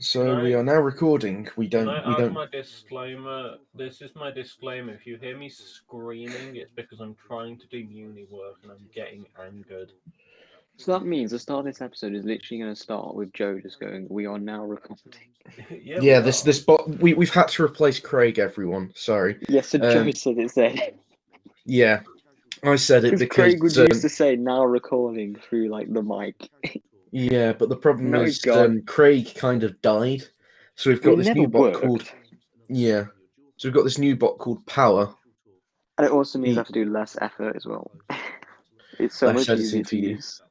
So we are now recording. We Can don't. I add my disclaimer? This is my disclaimer. If you hear me screaming, it's because I'm trying to do uni work and I'm getting angered. So that means the start of this episode is literally going to start with Joe just going, "We are now recording." Yeah, we've had to replace Craig. Everyone, sorry. Yes, so Joe said it then. Yeah, I said it because Craig would used to say "now recording" through like the mic. Yeah, but the problem No, is God. Craig kind of died, so we've got It this never new bot worked. called So we've got this new bot called Power. And it also means I have to do less effort as well. It's so Less much easier editing to for you. use.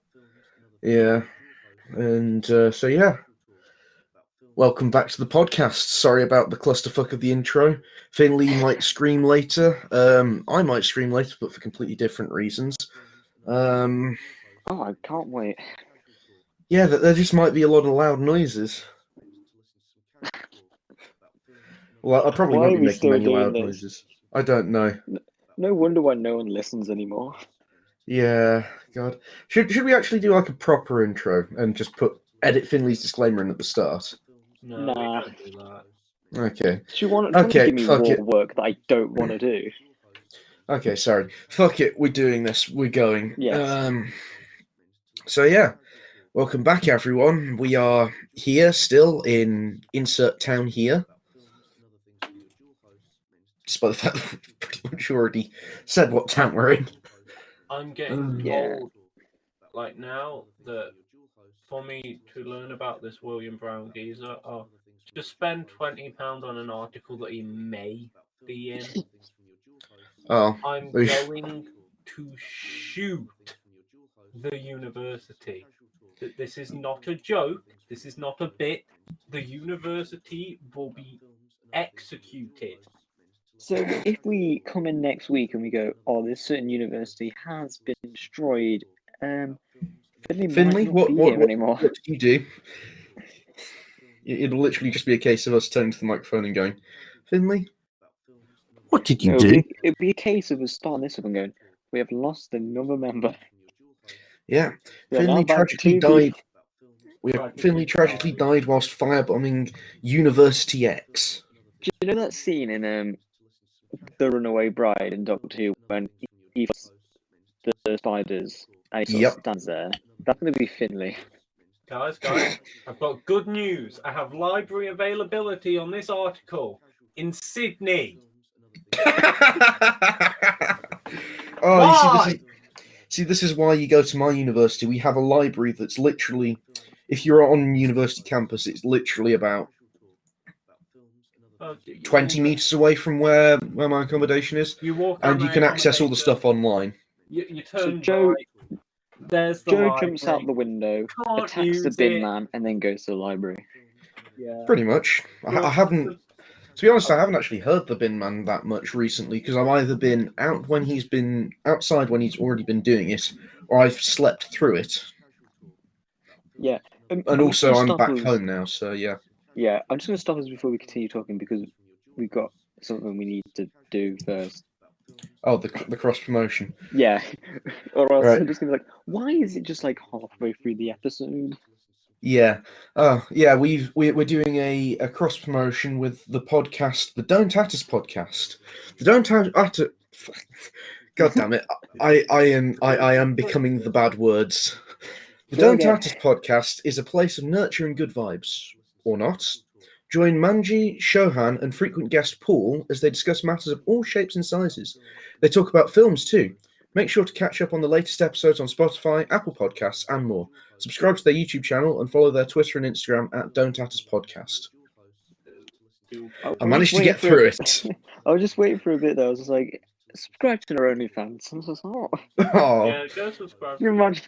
Yeah, and so yeah. Welcome back to the podcast. Sorry about the clusterfuck of the intro. Finley might scream later. I might scream later, but for completely different reasons. Oh, I can't wait. Yeah, there just might be a lot of loud noises. Well, I probably Why won't are be we making still many doing loud this? noises. I don't know. No wonder why no one listens anymore. Yeah, God. Should we actually do like a proper intro and just edit Finley's disclaimer in at the start? No, Nah. we don't do that. Okay. Do you want to give me fuck more it. work that I don't want to do? Okay, sorry. Fuck it. We're doing this. We're going. Yes. So yeah, welcome back, everyone. We are here still in insert town here. Despite the fact that we've pretty much already said what town we're in. I'm getting told, like now, that for me to learn about this William Brown geezer, just spend £20 on an article that he may be in. Oh. I'm going to shoot the university. This is not a joke. This is not a bit. The university will be executed. So if we come in next week and we go, "Oh, this certain university has been destroyed," Finley, what anymore. What did you do? It'll literally just be a case of us turning to the microphone and going, "Finley, what did you do?" It'd be a case of us starting this up and going, "We have lost another member." Yeah, Finley tragically died. Finley tragically died whilst firebombing University X. Do you know that scene in The Runaway Bride in Doctor Who when he fights the spiders and he sort of stands there? That's going to be Finley. Guys, I've got good news. I have library availability on this article in Sydney. Oh, this is why you go to my university. We have a library that's literally, if you're on university campus, it's literally about 20 meters away from where my accommodation is, and you can access all the stuff online. You turn right. There's the Joe library. Jumps out the window, attacks the bin man, and then goes to the library. Yeah, pretty much. I haven't. To be honest, I haven't actually heard the bin man that much recently because I've either been out when he's been outside when he's already been doing it, or I've slept through it. Yeah, and also I'm back home now, so yeah. Yeah, I'm just going to stop us before we continue talking because we've got something we need to do first. Oh, the cross promotion. Yeah, or else I'm just going to be like, why is it just like halfway through the episode? Yeah. Oh, yeah. We're doing a cross promotion with the podcast, the Don't At Us podcast. The Don't At Us. God damn it! I am becoming the bad words. The Don't At Us podcast is a place of nurturing good vibes, or not. Join Manji, Shohan, and frequent guest Paul as they discuss matters of all shapes and sizes. They talk about films too. Make sure to catch up on the latest episodes on Spotify, Apple Podcasts, and more. Subscribe to their YouTube channel and follow their Twitter and Instagram at Don't At Us Podcast. I managed to get through it. I was just waiting for a bit though. I was just like, subscribe to their OnlyFans. I was just like, oh. Yeah, go subscribe. Can you imagine?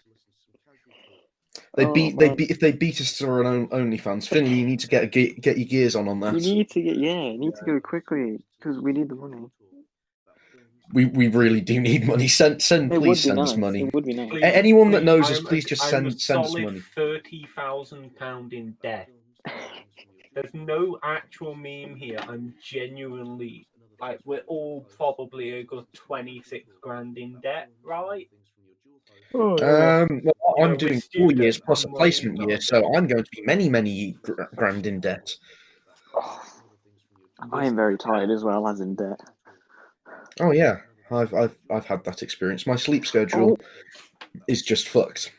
If they beat us to our own OnlyFans, Finley, you need to get your gears on that. You need to go quickly because we need the money. We really do need money. Please send us money. It would be nice. Anyone that knows us, please just send us money. £30,000 in debt. There's no actual meme here. I'm genuinely we're all probably a good 26 grand in debt, right? Well, I'm we're doing 4 years students, plus a and money is placement not year, a so thing. I'm going to be many grand in debt. Oh, I am very tired as well, as in debt. Oh yeah, I've had that experience. My sleep schedule is just fucked.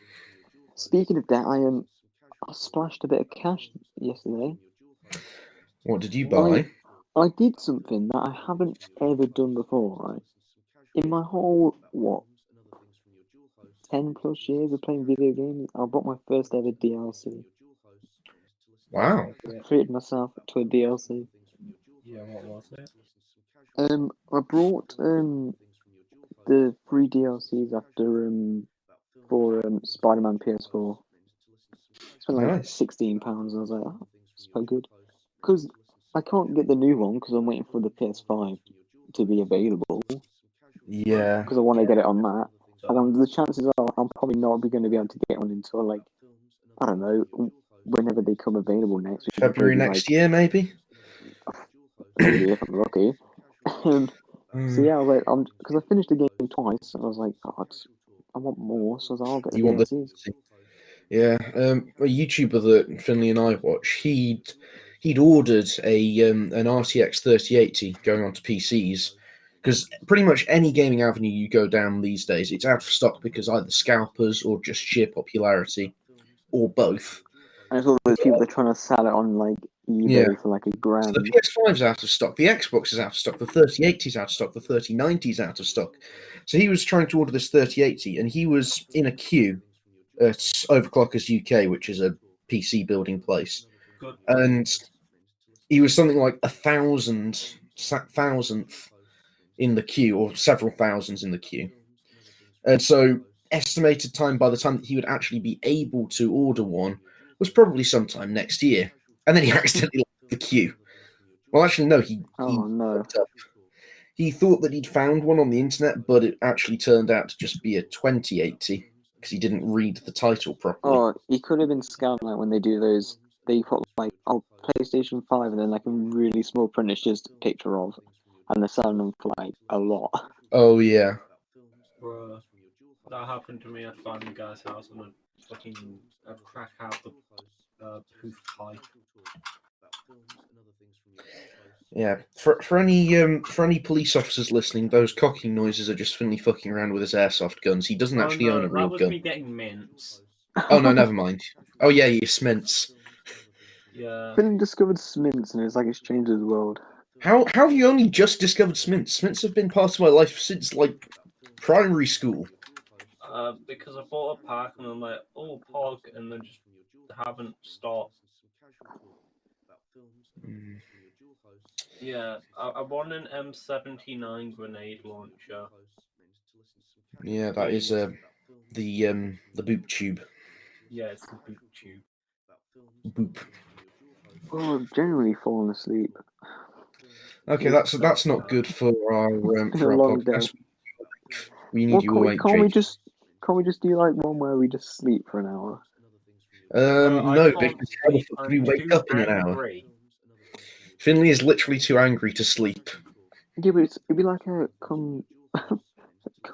Speaking of debt, I splashed a bit of cash yesterday. What did you buy? I did something that I haven't ever done before, right? In my whole, 10 plus years of playing video games, I bought my first ever DLC. Wow. Treated myself to a DLC. Yeah, what was it? I brought the 3 DLCs after for Spider-Man PS4. Spent like Nice. £16. I was like, oh, it's quite good. Because I can't get the new one because I'm waiting for the PS5 to be available. Yeah. Because I want to get it on that. And the chances are I'm probably not going to be able to get one until like, I don't know, whenever they come available next. Which will February probably be next year, maybe. maybe if I'm lucky. So Hmm. yeah, I was like, because I finished the game twice, and I was like, God, I want more. So I was like, I'll get the You want the DLCs. Yeah, a YouTuber that Finley and I watch, he'd ordered an RTX 3080 going onto PCs because pretty much any gaming avenue you go down these days, it's out of stock because either scalpers or just sheer popularity, or both. And it's all those people that are trying to sell it on like Yeah. eBay for like So the £1,000. PS5's out of stock, the Xbox is out of stock, the 3080's out of stock, the 3090's out of stock. So he was trying to order this 3080, and he was in a queue at Overclockers UK, which is a PC building place, Good. and he was something like thousandth in the queue, or several thousands in the queue. And so, estimated time by the time that he would actually be able to order one was probably sometime next year. And then he accidentally left the queue. Well, actually, no, he Oh no. fucked up. He thought that he'd found one on the internet, but it actually turned out to just be a 2080 because he didn't read the title properly. Oh, he could have been scammed like when they do those. They put like, oh, PlayStation 5 and then like a really small print it's just a picture of, and they're selling them for like a lot. Oh, yeah. Bruh. That happened to me at Family Guy's house, and I crack out the poof pipe. Yeah, for any police officers listening, those cocking noises are just Finley fucking around with his airsoft guns. He doesn't Oh actually own no, a real that was gun. me getting mints. Oh no, never mind. Oh yeah, you smints. Yeah. Finn discovered Smints and it's like it's changed his world. How have you only just discovered smints? Smints have been part of my life since like primary school. Because I bought a pack and I'm like, oh, pog, and then just haven't stopped. Mm, Yeah, I want an M79 grenade launcher. yeah, that is the boop tube. Yeah, it's the boot tube. Boop. Oh, I've generally fallen asleep. Okay, that's not good for It's been a our long day. podcast. We Well, need you awake, can't we Jake. just do like one where we just sleep for an hour? I No, can't because how the sleep. fuck could I'm we wake too up in an hour? angry. Finley is literally too angry to sleep. Yeah, but it'd be like a come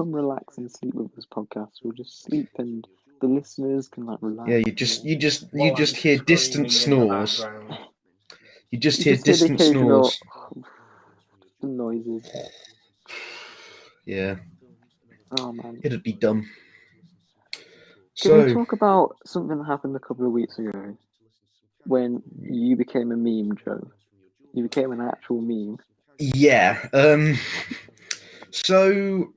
relax and sleep with this podcast. We'll just sleep and the listeners can like relax. Yeah, you just While I'm hear distant screaming in the snores. background. You just You hear just hear the distant occasional snores. noises. Yeah, Oh man. it'd be dumb. Can we So talk about something that happened a couple of weeks ago when you became a meme, Joe? You became an actual meme. yeah, so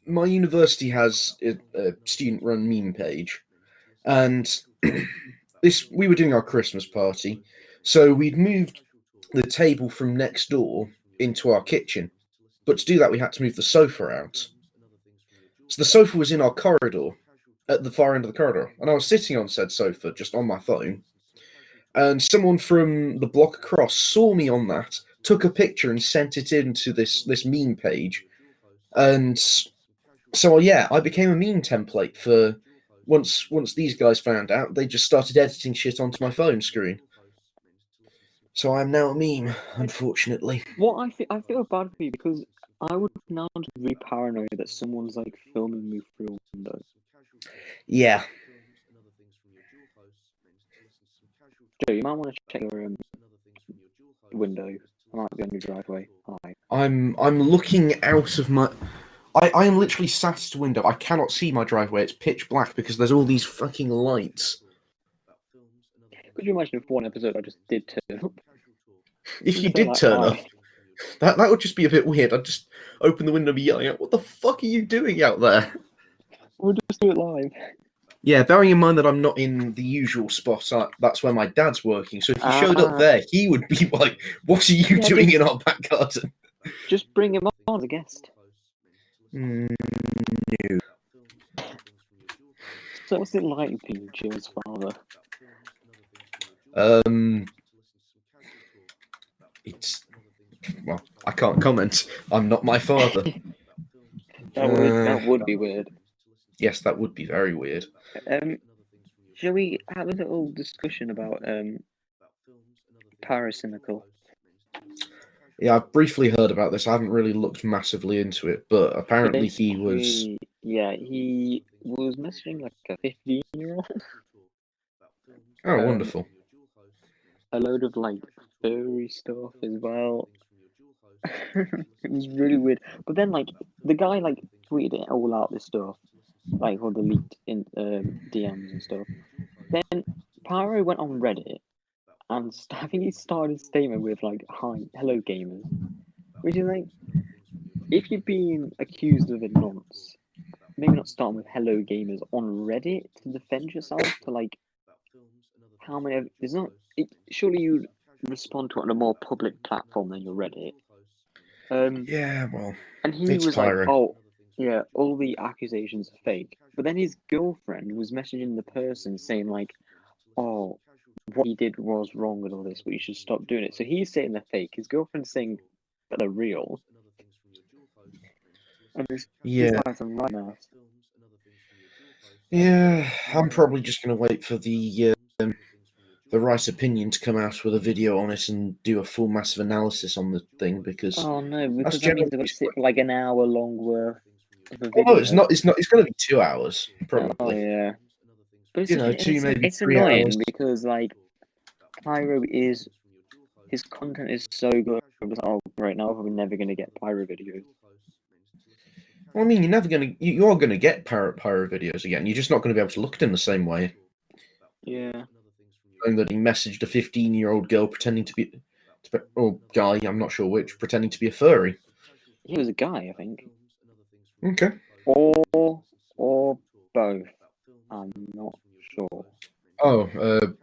my university has a student-run meme page, and we were doing our Christmas party, so we'd moved the table from next door into our kitchen, but to do that we had to move the sofa out. So the sofa was in our corridor, at the far end of the corridor, and I was sitting on said sofa just on my phone, and someone from the block across saw me on that, took a picture and sent it into this meme page, and so yeah, I became a meme template for once these guys found out, they just started editing shit onto my phone screen. So I'm now a meme, unfortunately. Well, I feel bad for you because I would now just be paranoid that someone's like filming me through a window. Yeah. Joe, you might want to check your window. I might be on your driveway. Hi. I'm looking out of my. I am literally sat at a window. I cannot see my driveway. It's pitch black because there's all these fucking lights. Could you imagine if one episode I just did turn up? If you Just say, did like, turn hi. up, that would just be a bit weird. I'd just open the window and be yelling out, "What the fuck are you doing out there?" We'll just do it live. Yeah, bearing in mind that I'm not in the usual spot, that's where my dad's working. So if he showed up Ah. there, he would be like, "What are you Yeah, doing in our back garden?" Just bring him on as a guest. No. So what's it like being Joe's father? It's well, I can't comment. I'm not my father. That would be weird. Yes, that would be very weird. Shall we have a little discussion about paracynical? Yeah, I've briefly heard about this. I haven't really looked massively into it, but apparently he was. Yeah, he was messaging like a 15-year-old. Oh, wonderful. A load of like furry stuff as well. It was really weird. But then like the guy like tweeted it all out, this stuff, like all the leaked in DMs and stuff. Then Pyro went on Reddit and I think he started his statement with like, "Hi, hello gamers," which is like, if you're being accused of a nonce, maybe not starting with "hello gamers" on Reddit to defend yourself. To like, how many? There's not. Surely you'd respond to it on a more public platform than your Reddit. Yeah, well, And he it's was Pyro. like, "Oh, yeah, all the accusations are fake." But then his girlfriend was messaging the person saying like, "Oh, what he did was wrong and all this, but you should stop doing it." So he's saying they're fake. His girlfriend's saying that they're real. And this guy's a right ass. Yeah, I'm probably just going to wait for the right opinion to come out with a video on it and do a full massive analysis on the thing because. Oh no, because that's that means generally they've got to sit for like an hour long worth of a video. Oh, it's not. It's not. It's going to be 2 hours probably. Oh yeah, but it's, You know, maybe it's 3 annoying hours. because like Pyro is his content is so good. Oh, right now we're never gonna get Pyro videos. Well, I mean, you're never going to. You are going to get pyro videos again. You're just not going to be able to look at him the same way. Yeah. Knowing that he messaged a 15-year-old girl pretending to be, or guy, I'm not sure which, pretending to be a furry. He was a guy, I think. Okay. Or both. I'm not sure. Oh,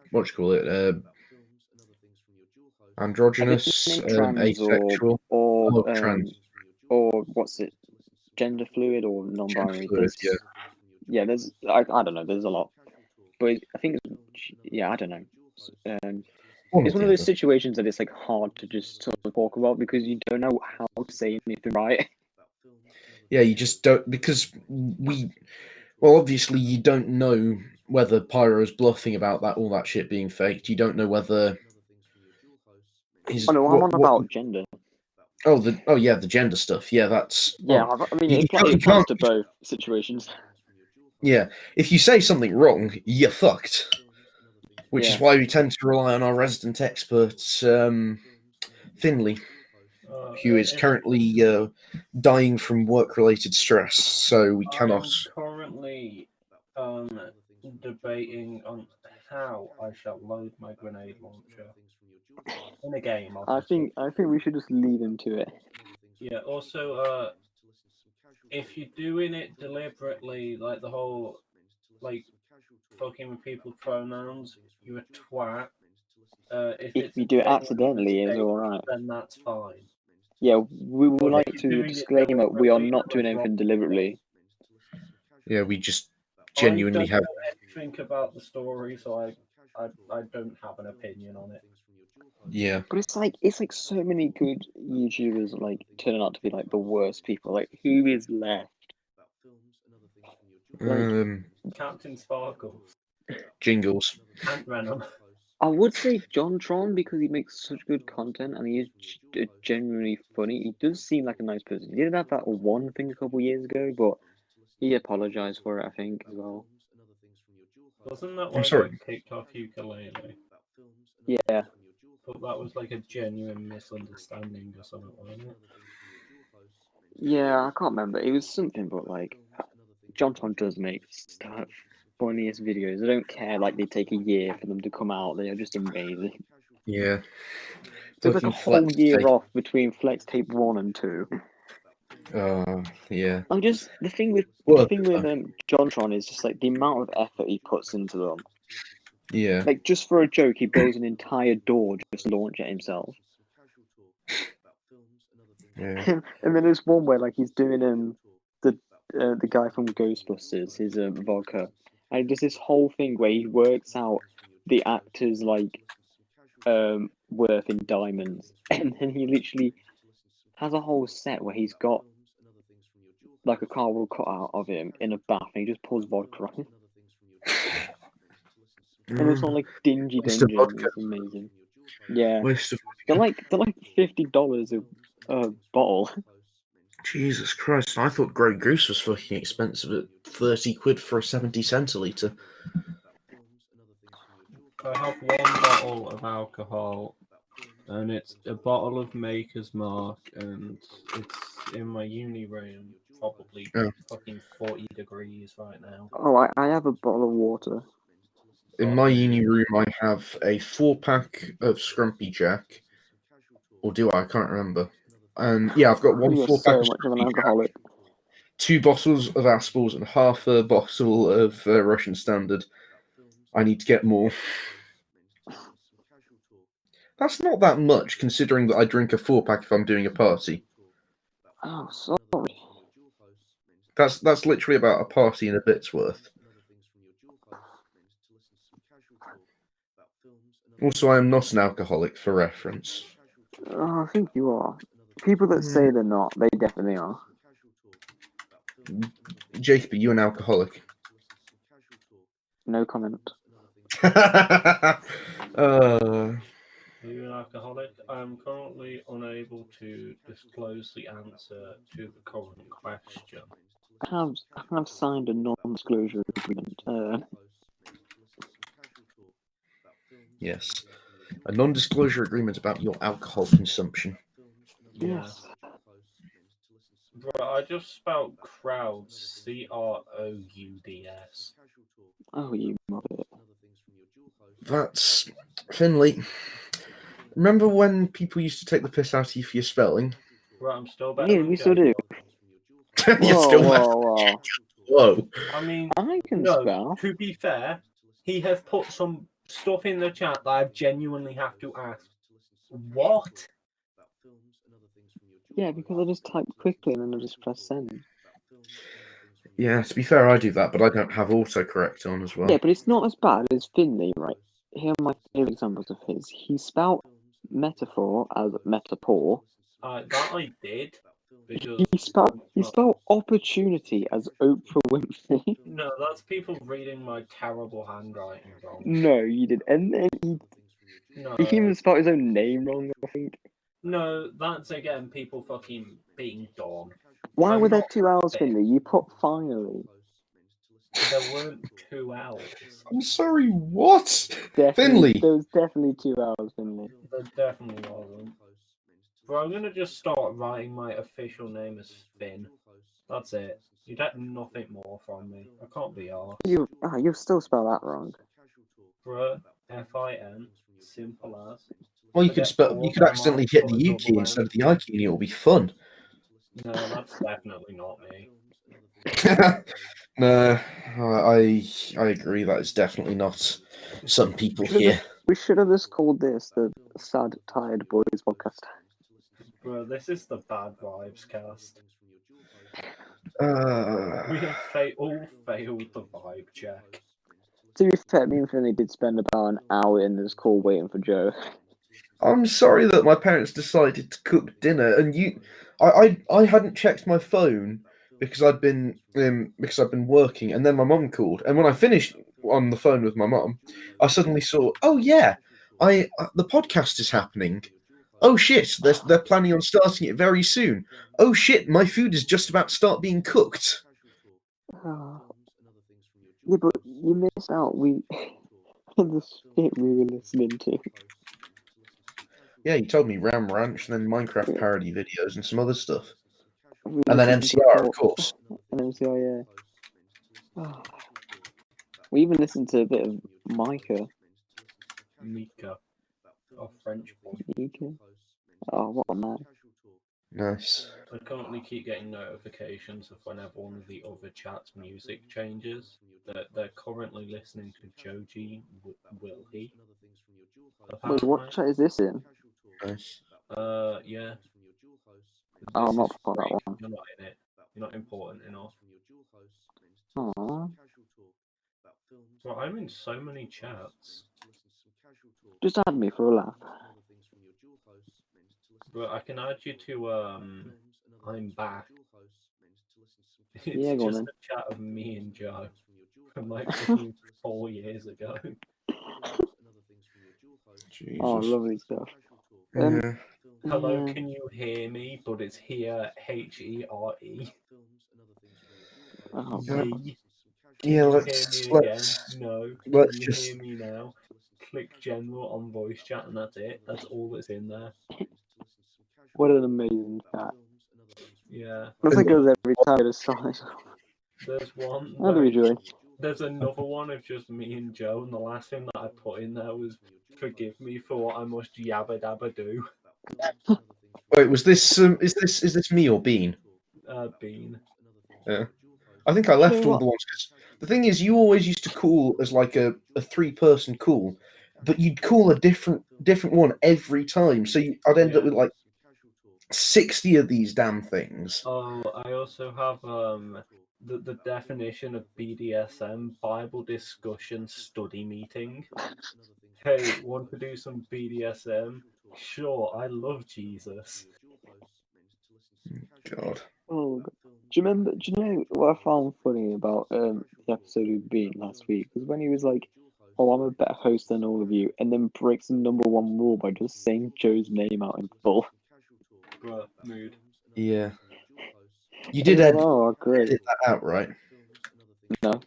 what do you call it? Androgynous, trans asexual, or or what's it? Gender fluid or non-binary. Fluid, yeah. There's I don't know. There's a lot, but I think I don't know. It's one of those situations that it's like hard to just sort of talk about because you don't know how to say anything right. Yeah, you just don't because well, obviously you don't know whether Pyro's bluffing about all that shit being faked. You don't know whether he's. I'm on about gender. Oh yeah, the gender stuff. Yeah, that's. Yeah, Well, I mean you it applies to both situations. Yeah, if you say something wrong, you're fucked. Which is why we tend to rely on our resident expert, Finley, who is currently dying from work-related stress. So we cannot. I'm currently debating on how I shall load my grenade launcher in a game. I think we should just leave him to it. Yeah. Also, if you're doing it deliberately, like the whole like fucking with people's pronouns, you're a twat. If you do it accidentally, it's all right. Then that's fine. Yeah, we would like to disclaimer: we are not doing anything deliberately. Yeah, we just genuinely have. I don't know anything about the story, so I don't have an opinion on it. Yeah, but it's like so many good YouTubers like turning out to be like the worst people. Like, who is left? Captain Sparkles, Jingles, Ant Venom. I would say John Tron because he makes such good content and he is genuinely funny. He does seem like a nice person. He did have that one thing a couple years ago, but He apologized for it, I think, as well. Wasn't that I'm why sorry. they kicked off ukulele? Yeah. But that was like a genuine misunderstanding or something, wasn't it? Yeah, I can't remember. It was something, but like, JonTron does make stuff funniest videos. I don't care. Like, they take a year for them to come out. They are just amazing. Yeah. Took like a Fucking whole Flex year Tape. off between Flex Tape 1 and 2. Yeah. I'm just the thing with Well, JonTron is just like the amount of effort he puts into them. yeah. Like, just for a joke, he blows an entire door just to launch it himself. Yeah. And then there's one where like he's doing the guy from Ghostbusters, his vodka, and he does this whole thing where he works out the actor's like worth in diamonds, and then he literally has a whole set where he's got like a cardboard cutout of him in a bath, and he just pours vodka on him. And it's all like dingy Waste of dungeon. vodka. It's amazing. Yeah, Waste of they're vodka. like $50 a bottle. Jesus Christ! I thought Grey Goose was fucking expensive at 30 quid for a 70 centilitre. I have one bottle of alcohol, and it's a bottle of Maker's Mark, and it's in my uni room, probably Oh. fucking 40 degrees right now. Oh, I have a bottle of water. In my uni room, I have a 4-pack of Scrumpy Jack. Or do I? I can't remember. Yeah, I've got one You're 4-pack so of much of an Scrumpy alcoholic. Jack, 2 bottles of Aspals, and half a bottle of Russian Standard. I need to get more. That's not that much, considering that I drink a 4-pack if I'm doing a party. Oh, sorry. That's literally about a party and a bit's worth. Also, I am not an alcoholic, for reference. Oh, I think you are. People that say they're not, they definitely are. Jacob, are you an alcoholic? No comment. Are you an alcoholic? I am currently unable to disclose the answer to the current question. I have signed a non-disclosure agreement. Yes. A non-disclosure agreement about your alcohol consumption. Yeah. Yes. Bro, I just spelled crowds, CROUDS. Oh, you muppet. That's Finley. Remember when people used to take the piss out of you for your spelling? Right, I'm still better Yeah, than we still do. Jacob. You're Whoa, still whoa. Whoa. I mean, I can no, spell. to be fair, he has put some stuff in the chat that I genuinely have to ask. What? Yeah, because I just type quickly and then I just press send. Yeah, to be fair, I do that, but I don't have autocorrect on as well. Yeah, but it's not as bad as Finley, right? Here are my favourite examples of his. He spelt metaphor as metaphor. That I did. Because He spelled opportunity as Oprah Winfrey. no, that's people reading my terrible handwriting wrong. No, you did. And then No, he even spelled his own name wrong, I think. no, that's again people fucking being dumb. Why They're were there not 2 L's, fit. Finley? You put finally. There weren't 2 L's. I'm sorry, what? Definitely, Finley! there was definitely 2 L's, Finley. There definitely wasn't. Bro, I'm gonna just start writing my official name as Finn. That's it. You get nothing more from me. I can't be arsed. You still spell that wrong. Bro, Fin, simple as. Well, you I could get spell. You bored could and I accidentally might hit put the a U key double instead N. of the I key, and it'll be fun. No, that's definitely not me. No, I agree. That is definitely not some people here. We should have just called this the Sad Tired Boys podcast. Bro, this is the Bad Vibes cast. We Uh, have all failed the vibe check. To be fair, me and Finley did spend about an hour in this call waiting for Joe. I'm sorry that my parents decided to cook dinner, and I hadn't checked my phone because I'd been working, and then my mum called, and when I finished on the phone with my mum, I suddenly saw, oh yeah, the podcast is happening. Oh shit, they're planning on starting it very soon. Oh shit, my food is just about to start being cooked. Yeah, but you missed out. We the shit we were listening to. Yeah, you told me Ram Ranch, and then Minecraft Yeah. parody videos and some other stuff. We And then listened to MCR, of Corpse course. and MCR, yeah. We even listened to a bit of Micah. Mika, a French boy. Mika. Oh, what a man. Nice. I currently keep getting notifications of whenever one of the other chat's music changes. That they're currently listening to Joji Will He. Wait, what chat is this in? Nice. Yeah. Oh, This I'm not is part of that free. one. You're not in it. You're not important enough. Aww. Well, I'm in so many chats. Just add me for a laugh. But I can add you to I'm back. It's Yeah, go on just then. a chat of me and Joe from like fucking 4 years ago. Jesus. Oh, lovely stuff. Yeah. Hello, yeah. can you hear me? But it's here HERE. Oh, Yeah. God. Ye. Yeah, Can you let's hear me again? let's No. Can let's you just hear me now? Click general on voice chat and that's it. That's all that's in there. What an amazing chat. Yeah. Looks like it goes every time it is solid. There's one How do where we join? there's another one of just me and Joe, and the last thing that I put in there was forgive me for what I must yabba dabba do. wait. Was this is this me or Bean? Bean. Yeah. I think I You know left all what? the ones because the thing is, you always used to call as like a 3-person call, but you'd call a different one every time. So I'd end up with like 60 of these damn things. Oh, I also have the definition of BDSM, Bible discussion study meeting. Hey, want to do some BDSM? Sure, I love Jesus. God. Oh, God. Do you know what I found funny about the episode with Bean last week? Was when he was like, oh, I'm a better host than all of you, and then breaks the number one rule by just saying Joe's name out in full. Bruh, mood. Yeah. You And did he's like, oh, great. edit that out, right? No.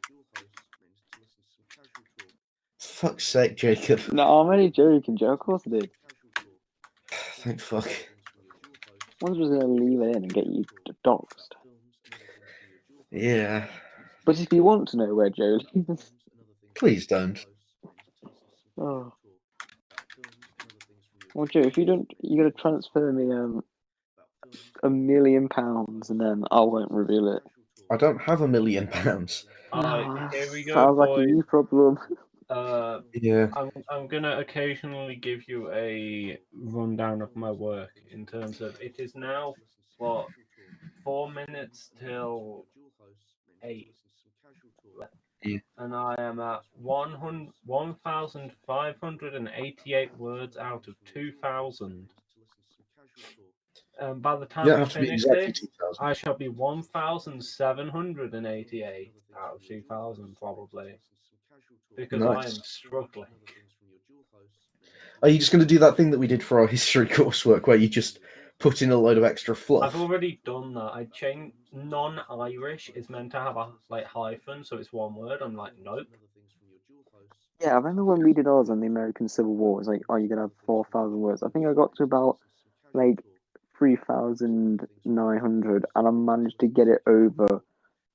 Fuck's sake, Jacob. No, I'm only joking, Joe. Of course I did. Thank fuck. I was just going to leave it in and get you doxxed. Yeah. But if you want to know where Joe lives... Please don't. Oh. Well, Joe, if you don't... You got to transfer me £1 million and then I won't reveal it. I don't have £1 million. Here we go, Sounds like a boys. you problem. Yeah. I'm gonna occasionally give you a rundown of my work in terms of it is now 4 minutes till 8, Yeah. and I am at 1,588 words out of 2,000. By the You time don't we have to be finish exactly this, 2,000. I shall be 1,788 out of 2,000 probably, because I am Nice. struggling. Are you just going to do that thing that we did for our history coursework where you just put in a load of extra fluff? I've already done that. I changed non-Irish is meant to have a hyphen, so it's one word. I'm like, nope. Yeah, I remember when we did ours on the American Civil War. It was like, oh, you're going to have 4,000 words. I think I got to about like 3,900 and I managed to get it over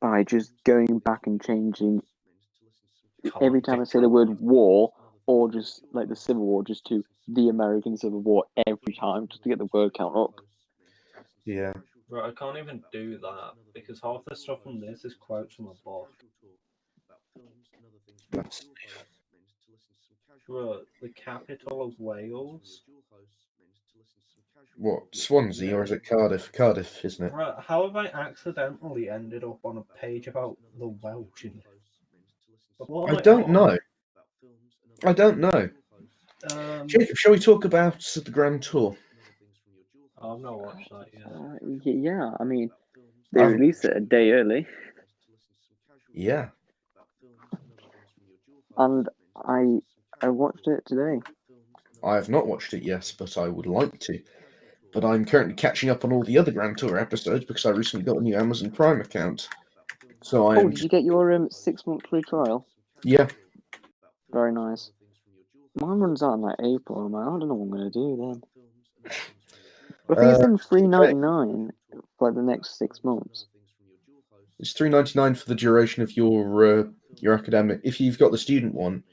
by just going back and changing every time I say the word war or just like the Civil War just to the American Civil War every time just to get the word count up. Yeah. Right, I can't even do that because half the stuff from this is quotes from a book. That's... Bro, the capital of Wales. What, Swansea or is it Cardiff? Cardiff, isn't it? Right, how have I accidentally ended up on a page about the Welsh? What am I don't on? know. I don't know. Jacob, shall we talk about the Grand Tour? I've not watched that yet. Yeah, I mean, they I've- released it a day early. Yeah. And I watched it today. I have not watched it yet, but I would like to. But I'm currently catching up on all the other Grand Tour episodes because I recently got a new Amazon Prime account. So I Oh, am. did you get your 6-month free trial? Yeah. Very nice. Mine runs out in like April. I'm like, I don't know what I'm gonna do then. But I think it's in $3.99 for like the next 6 months. It's $3.99 for the duration of your academic. If you've got the student one,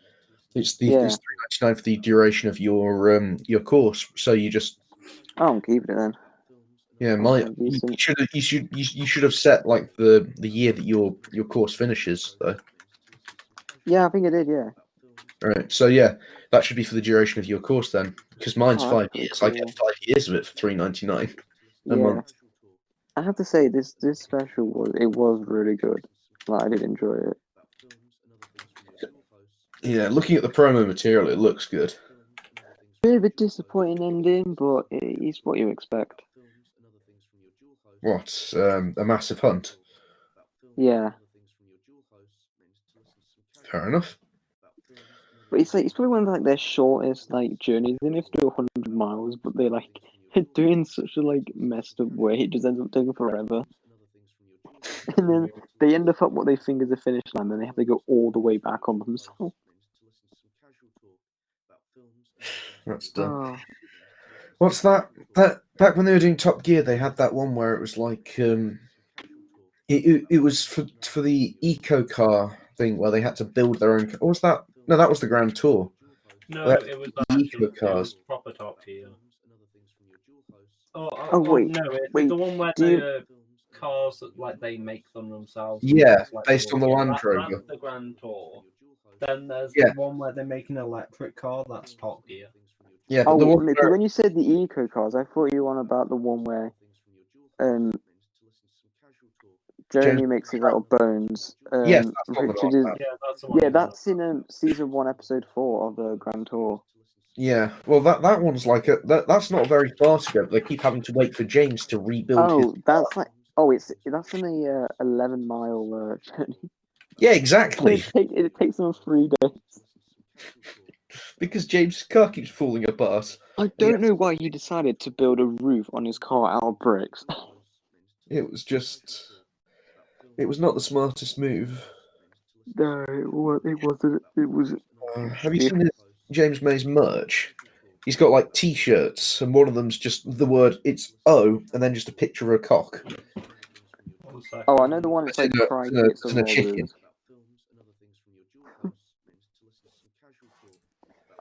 it's $3.99 for the duration of your course. So you just I'm keeping it then. yeah, you should have set like the year that your course finishes though. Yeah, I think I did. Yeah. Right. So yeah, that should be for the duration of your course then, because mine's Oh, that's 5 pretty years. I get cool. 5 years of it for $3.99 a Yeah. month. I have to say this special was really good. Like I did enjoy it. Yeah, looking at the promo material, it looks good. Bit of a disappointing ending, but it's what you expect. What? A massive hunt? Yeah. Fair enough. But it's probably one of like their shortest like journeys. They only have to do 100 miles, but they like do it in such a like messed up way. It just ends up taking forever. And then they end up at what they think is the finish line, and they have to go all the way back on themselves. That's dumb. Oh. What's that? That back when they were doing Top Gear, they had that one where it was like it was for the eco car thing where they had to build their own. Or was that? No, that was the Grand Tour. No, That's it was the actually eco cars. proper Top Gear. Oh wait, No, it's wait. the one where Do you? the cars like they make them themselves. And Yeah, it's like based on the Land that's Rover. the Grand Tour. Then there's Yeah. the one where they make an electric car. That's Top Gear. Yeah, but Oh, the one because where, when you said the eco cars, I thought you were on about the one where Jeremy James, makes his out of bones. yes, that's the one that Richard I is. found. Yeah, that's the one. Yeah, he's on that's in season 1, episode 4 of the Grand Tour. Yeah, well, that one's like that's not very far to go. But they keep having to wait for James to rebuild his. Oh, that's like. Oh, that's in a 11-mile journey. Yeah, exactly. It takes them 3 days. Because James' car keeps falling apart. I don't know why he decided to build a roof on his car out of bricks. It was just. It was not the smartest move. No, it wasn't. It was Have you stupid. seen James May's merch? He's got like T-shirts, and one of them's just the word "it's O" and then just a picture of a cock. Oh, I know the one that's like crikey, it's a chicken. walrus.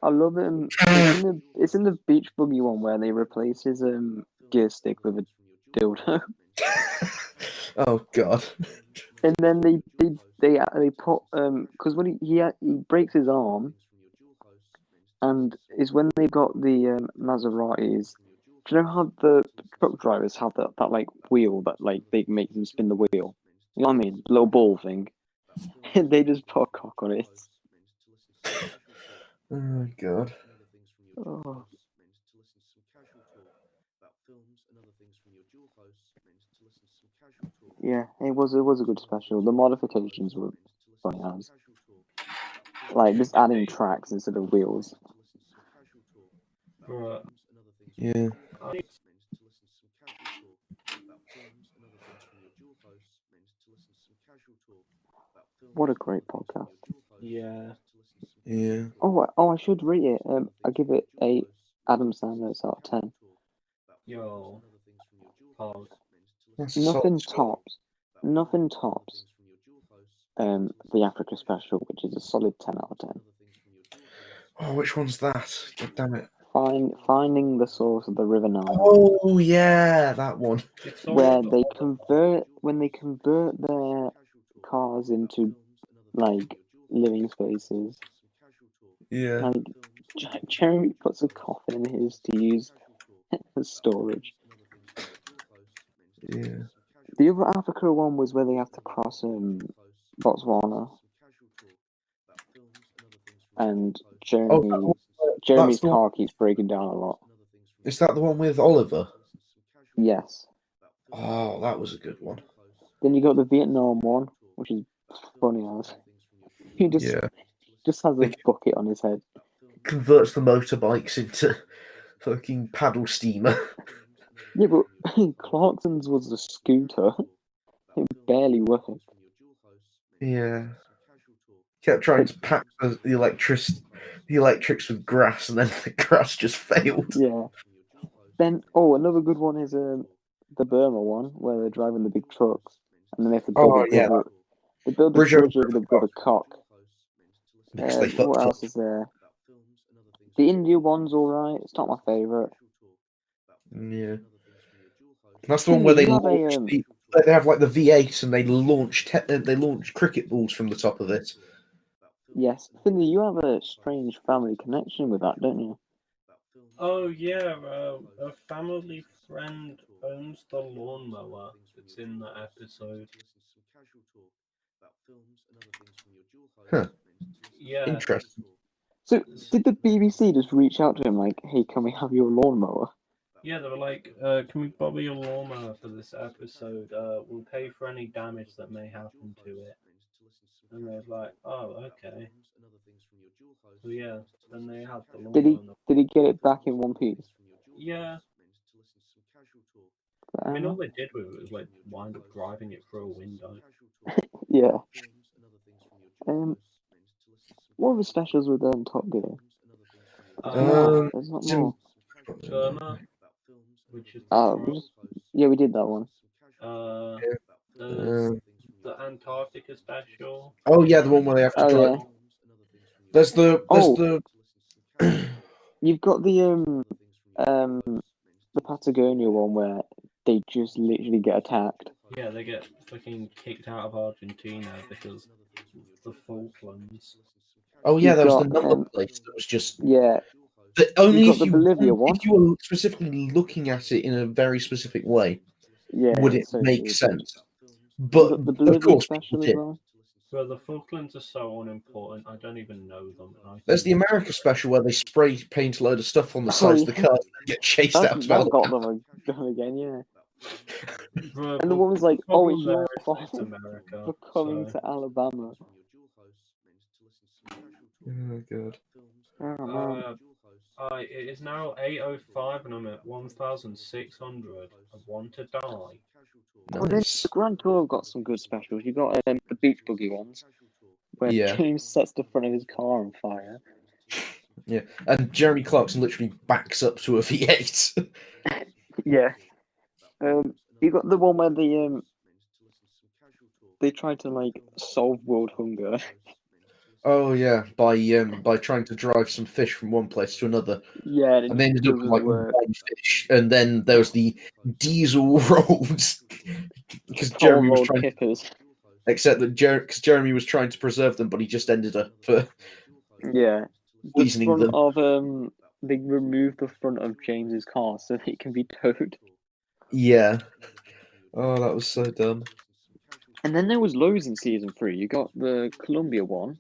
I love it. It's in the Beach Buggy one where they replace his gear stick with a dildo, Oh God. and then they put because when he breaks his arm, and is when they've got the Maseratis. Do you know how the truck drivers have that like wheel that like they make them spin the wheel? You know what I mean? Little ball thing. And they just put a cock on it. Oh God. Oh. Yeah, it was a good special. The modifications were funny as like just adding tracks instead of wheels. Right. Yeah. What a great podcast. Yeah. Yeah. Oh, I should rate it. I give it a Adam Sandler out of 10. Yo. Pog. That's a solid Nothing score. tops. The Africa special, which is a solid 10 out of 10. Oh, which one's that? God damn it. Finding the source of the River Nile, Oh yeah, that one. It's where all they convert their cars into like living spaces. Yeah. Like Jeremy puts a coffin in his to use as storage. Yeah. The other Africa one was where they have to cross Botswana, and Oh, Jeremy's that's the one. car keeps breaking down a lot. Is that the one with Oliver? Yes. Oh, that was a good one. Then you got the Vietnam one, which is funny as he just has a They bucket on his head. converts the motorbikes into fucking paddle steamer. Yeah, but Clarkson's was a scooter. It barely worked. Yeah. Kept trying to pack the electrics with grass, and then the grass just failed. Yeah. Then, another good one is the Burma one, where they're driving the big trucks, and then they have to build Oh yeah, they build a bridge bridge over over the River Cock. because they What fucked up. else is there? The India one's alright. It's not my favourite. Yeah, that's the one Finley, where they you have launch they have like the V8 and they launch cricket balls from the top of it. yes, Finley, you have a strange family connection with that, don't you? Oh yeah, a family friend owns the lawnmower that's in the episode. Huh. Yeah. Interesting. So, did the BBC just reach out to him like, "Hey, can we have your lawnmower?" Yeah, they were like, can we borrow your lawnmower for this episode? We'll pay for any damage that may happen to it. And they was like, oh, okay. So yeah, then they had the Did lawnmower. he get it back in one piece? Yeah. I mean, all they did with it was like wind up driving it through a window. Yeah. What other specials were there on Top Gear? There's not more. Burma, which is we did that one. There's the Antarctica special. Oh yeah, the one where they have to drive. Yeah. There's the You've got the Patagonia one where they just literally get attacked. Yeah, they get fucking kicked out of Argentina because of the Falklands. Oh yeah, You've there was got, the number place that was just Yeah. only You've got the Bolivia one. if you were specifically looking at it in a very specific way, Yeah, would it it's so make stupid. sense? You've But got the of Bolivia course, special people as did. well. Well, the Falklands are so unimportant, I don't even know them. There's the America special where they spray paint a load of stuff on the sides of the cars and get chased out of That got Alabama. them again, yeah. Bro, And the woman's like, "Oh, it's your fault It's America for coming so. to Alabama." Oh god. Oh man. It is now 8:05 and I'm at 1,600. I want to die. Oh, then Nice. the Grand Tour got some good specials. You got the beach buggy ones, where Yeah. James sets the front of his car on fire. Yeah, and Jeremy Clarkson literally backs up to a V8. Yeah. You got the one where they tried to like solve world hunger. Oh yeah, by trying to drive some fish from one place to another, Yeah, and they ended up with doesn't like work. one fish, and then there was the diesel roads because Pole Jeremy was road trying. kippers. Except that Jeremy was trying to preserve them, but he just ended up Yeah. The poisoning front them. of they removed the front of James's car so that it can be towed. Yeah. Oh, that was so dumb. And then there was loads in season 3. You got the Colombia one.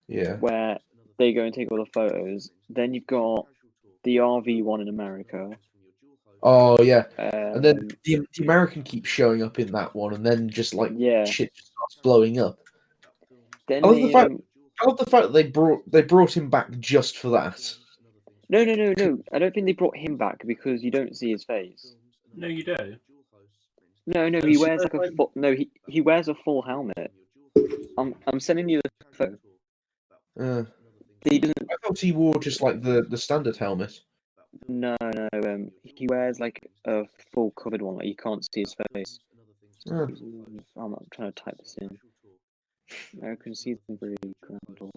Yeah. Where they go and take all the photos. Then you've got the RV one in America. Oh yeah. And then the American keeps showing up in that one, and then just like shit just starts blowing up. Then I love the fact that they brought him back just for that. No. I don't think they brought him back because you don't see his face. No, you do. No, he wears like a full. No, he wears a full helmet. I'm sending you the photo. He doesn't. I thought he wore just like the standard helmet. No. He wears like a full covered one. Like you can't see his face. I'm not trying to type this in. American season 3 Grand Tour.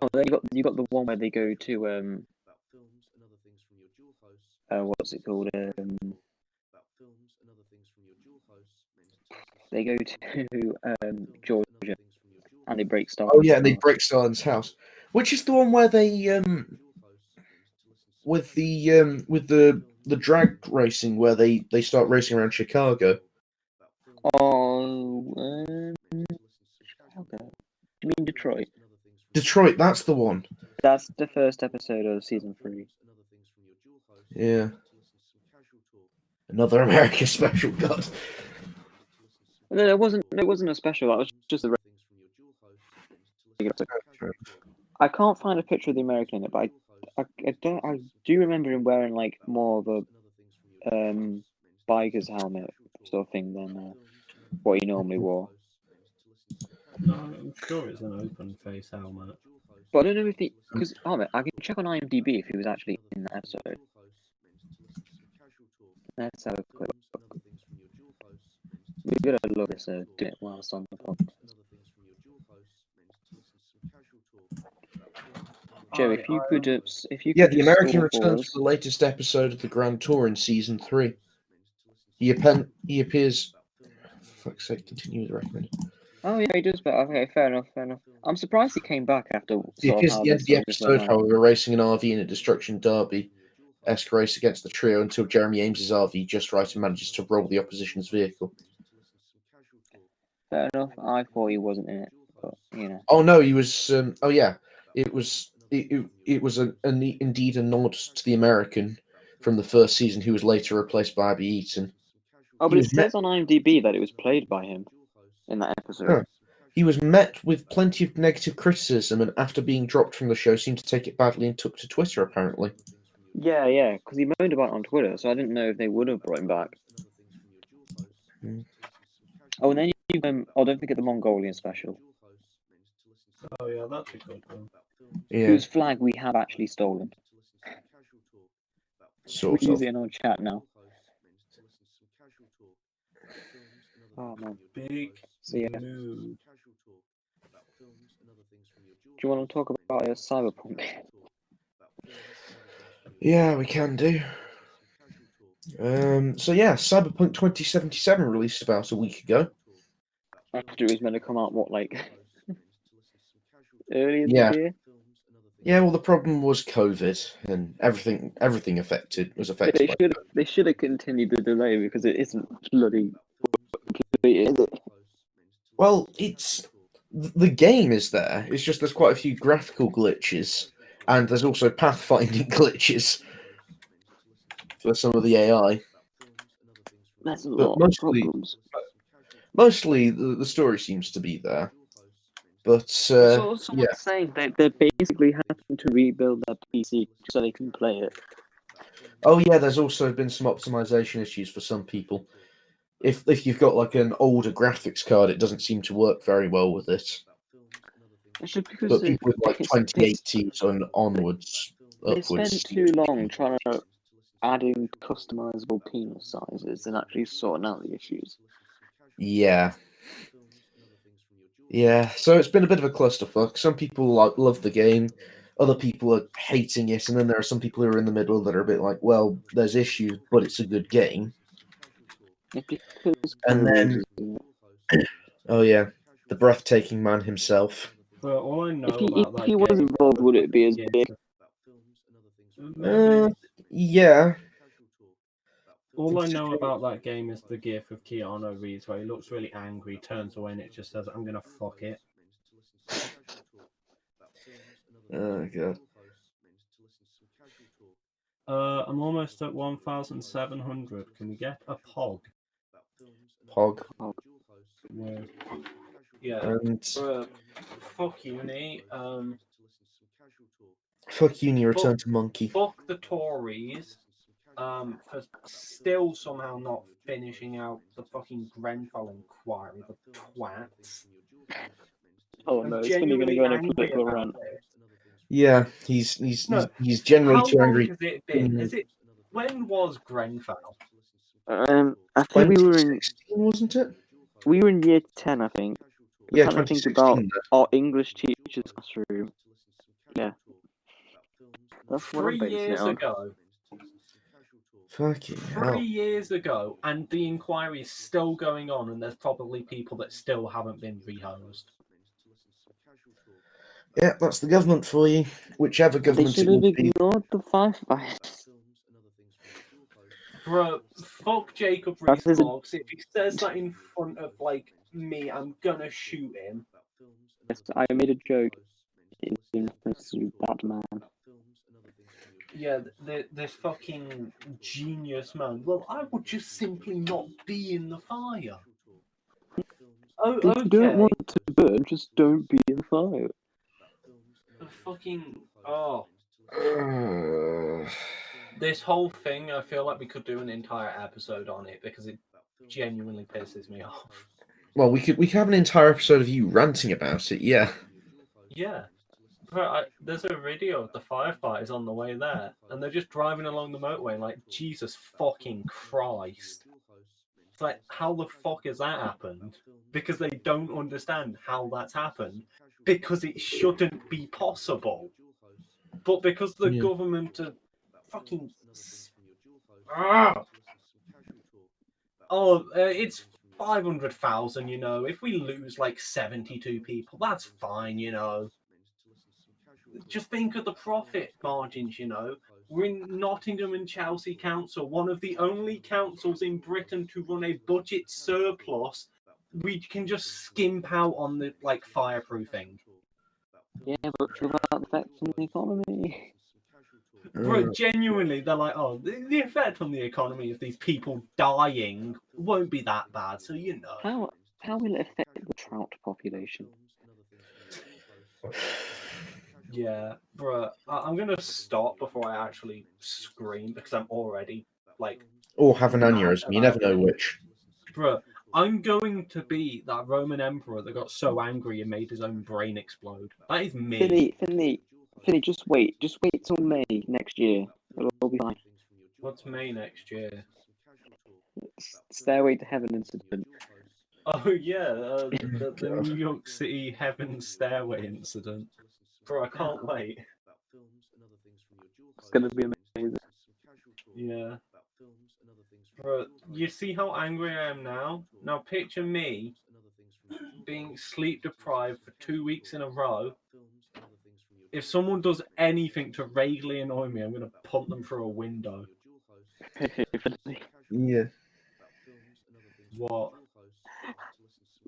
Oh, then you got the one where they go to what's it called? They go to Georgia and they break Star. Oh yeah, and they break Stalin's house, which is the one where they with the drag racing where they start racing around Chicago. Oh, Chicago. You mean Detroit? Detroit, that's the one. That's the first episode of season 3. Yeah. Another America special, God. No, it wasn't a special. That was just a. I can't find a picture of the American in it, but I do remember him wearing like more of a biker's helmet sort of thing than what he normally wore. I'm sure it's an open face helmet. But I don't know if because I can check on IMDb if he was actually in the episode. Let's have a quick look. We're gonna love this. Do it whilst on the podcast. Joe, if you could, Yeah, the just American stall returns for the latest episode of the Grand Tour in season 3. He appears. For fuck's sake, continue the recommend. Oh yeah, he does. But okay, fair enough. I'm surprised he came back after He sort of appears at how the end this of the sort of just went episode, on. however, racing an RV in a destruction derby-esque race against the trio until Jeremy Ames's RV just right and manages to roll the opposition's vehicle. Fair enough. I thought he wasn't in it, but you know. Oh no, he was. Oh yeah, it was. It was indeed a nod to the American from the first season, who was later replaced by Abby Eaton. Oh, He but it was met. says on IMDb that it was played by him in that episode. Huh. He was met with plenty of negative criticism, and after being dropped from the show, seemed to take it badly and took to Twitter. Apparently. Yeah, because he moaned about it on Twitter, so I didn't know if they would have brought him back. Oh, and then don't forget the Mongolian special. Oh yeah, that's a good one. Yeah. Whose flag we have actually stolen. Sort We use of. it in our chat now. Oh man. Big So yeah. mood. Do you want to talk about Cyberpunk? Yeah, we can do. So yeah, Cyberpunk 2077 released about a week ago. After it was meant to come out, what, like earlier Yeah. this year? Yeah, well, the problem was COVID, and everything was affected. They should have continued the delay because it isn't bloody completed, is it? Well, the game is there. It's just there's quite a few graphical glitches, and there's also pathfinding glitches for some of the AI. That's a But lot of problems. mostly the story seems to be there. But So someone's yeah. saying they're basically having to rebuild their PC so they can play it. Oh yeah, there's also been some optimization issues for some people. If you've got like an older graphics card, it doesn't seem to work very well with it. It's just because But people with like 2080s and onwards, they upwards, spent too long trying to add in customizable penis sizes and actually sorting out the issues. Yeah. Yeah, so it's been a bit of a clusterfuck. Some people love the game, other people are hating it, and then there are some people who are in the middle that are a bit like, well, there's issues, but it's a good game. And then, oh yeah, the breathtaking man himself. But all I know if he was involved, would it be as big? Yeah. All I know about that game is the gif of Keanu Reeves where he looks really angry, turns away, and it just says, "I'm gonna fuck it." Oh god. I'm almost at 1,700. Can we get a pog? Pog. No. Yeah. And fuck uni. Fuck uni, return to monkey. Fuck the Tories. For still somehow not finishing out the fucking Grenfell inquiry, the twats. Oh no, it's only going to go on a political rant. Yeah, he's generally too angry. How long has it been? When was Grenfell? I think we were in. Wasn't it? We were in year 10, I think. Yeah, I think about our English teacher's classroom. Yeah. That's what I'm 3 basing years it on. ago. Fucking 3 years ago, and the inquiry is still going on, and there's probably people that still haven't been rehosed. Yeah, that's the government for you. Whichever government it would be. They should have ignored the firefighters. Bro, fuck Jacob Rees-Mogg. If he says that in front of, like, me, I'm gonna shoot him. Yes, I made a joke in reference to that man. Yeah, this fucking genius man. Well, I would just simply not be in the fire. Oh, if you don't want it to burn, just don't be in the fire. Fucking This whole thing, I feel like we could do an entire episode on it because genuinely pisses me off. Well, we could have an entire episode of you ranting about it. Yeah. Yeah. But there's a video of the firefighters on the way there, and they're just driving along the motorway like, Jesus fucking Christ. It's like, how the fuck has that happened? Because they don't understand how that's happened. Because it shouldn't be possible. But because the Yeah. government are fucking... Ah! Oh, it's 500,000, you know. If we lose like 72 people, that's fine, you know. Just think of the profit margins, you know. We're in Nottingham and Chelsea Council, one of the only councils in Britain to run a budget surplus. We can just skimp out on the like fireproofing. Yeah, but without the effects on the economy. Bro, genuinely, they're like, oh, the effect on the economy of these people dying won't be that bad, so you know. How will it affect the trout population? Yeah, bro, I'm gonna stop before I actually scream because I'm already like, Or have an mad aneurysm. You never about know it. which. Bro, I'm going to be that Roman emperor that got so angry and made his own brain explode. That is me. Finny, just wait till May next year. It'll all be fine. What's May next year? Stairway to Heaven incident. Oh yeah, the God. New York City Heaven Stairway incident. Bro, I can't wait. It's gonna be amazing. Yeah. Bro, you see how angry I am now? Now picture me being sleep deprived for 2 weeks in a row. If someone does anything to vaguely annoy me, I'm gonna punt them through a window. Finny. Yeah. What?